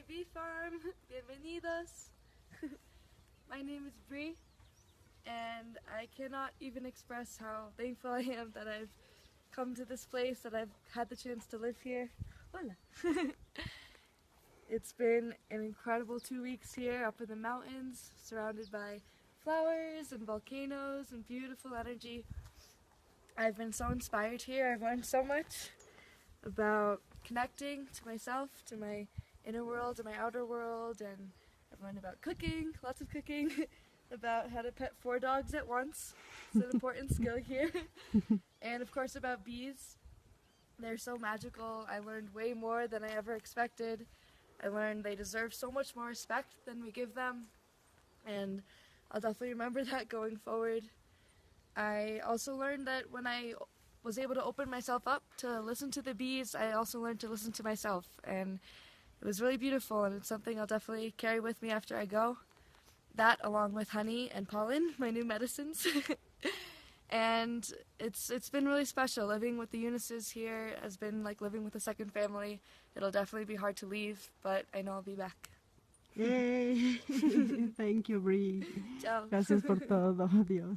bee farm. Bienvenidos. My name is Bree, and I cannot even express how thankful I am that I've come to this place, that I've had the chance to live here. Hola. It's been an incredible 2 weeks here up in the mountains, surrounded by flowers and volcanoes and beautiful energy. I've been so inspired here. I've learned so much about connecting to myself, to my inner world and my outer world, and I've learned about cooking, lots of cooking, about how to pet 4 dogs at once. It's an important skill here. And of course about bees. They're so magical. I learned way more than I ever expected. I learned they deserve so much more respect than we give them, and I'll definitely remember that going forward. I also learned that when I was able to open myself up to listen to the bees, I also learned to listen to myself, and it was really beautiful, and it's something I'll definitely carry with me after I go. That, along with honey and pollen, my new medicines. And it's been really special. Living with the Eunices here has been like living with a second family. It'll definitely be hard to leave, but I know I'll be back. Yay! Thank you, Bree. Ciao. Gracias por todo. Adiós.